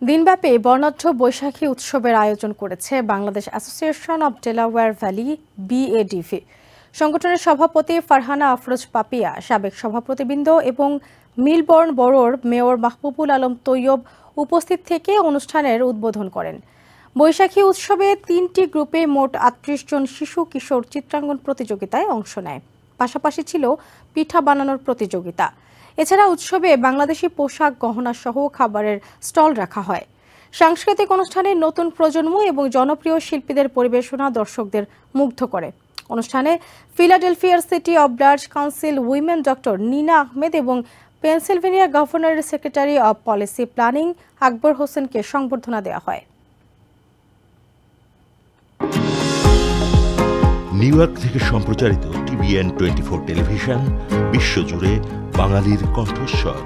দিনব্যাপী বর্ণাঢ্য বৈশাখী উৎসবের আয়োজন করেছে Bangladesh association of Delaware valley BADV। সংগঠনের সভাপতি ফারহানা আফরোজ পাপিয়া, সাবেক সভাপতিবৃন্দ এবং মিলবর্ন বরোর মেয়র মাহবুবুল আলম তৈয়ব উপস্থিত থেকে অনুষ্ঠানের উদ্বোধন করেন। বৈশাখী উৎসবে 3টি গ্রুপে মোট 38 জন শিশু কিশোর চিত্রাঙ্কন প্রতিযোগিতায় অংশ নেয়। পাশাপাশি ছিল পিঠা বানানোর প্রতিযোগিতা। এছাড়া উৎসবে বাংলাদেশি পোশাক, গহনা সহ খাবারের স্টল রাখা হয়। সাংস্কৃতিক অনুষ্ঠানে নতুন প্রজন্ম এবং জনপ্রিয় শিল্পীদের পরিবেশনা দর্শকদের মুগ্ধ করে। অনুষ্ঠানে ফিলাডেলফিয়ার city of Dutch council women doctor Nina Ahmed এবং পেনসিলভেনিয়া গভর্নরের secretary of policy planning Akbar হোসেনকে সংবর্ধনা দেওয়া হয়। নিউ ইয়র্ক থেকে সম্প্রচারিত TVN 24 টেলিভিশন বিশ্বজুড়ে বাঙালির কণ্ঠস্বর।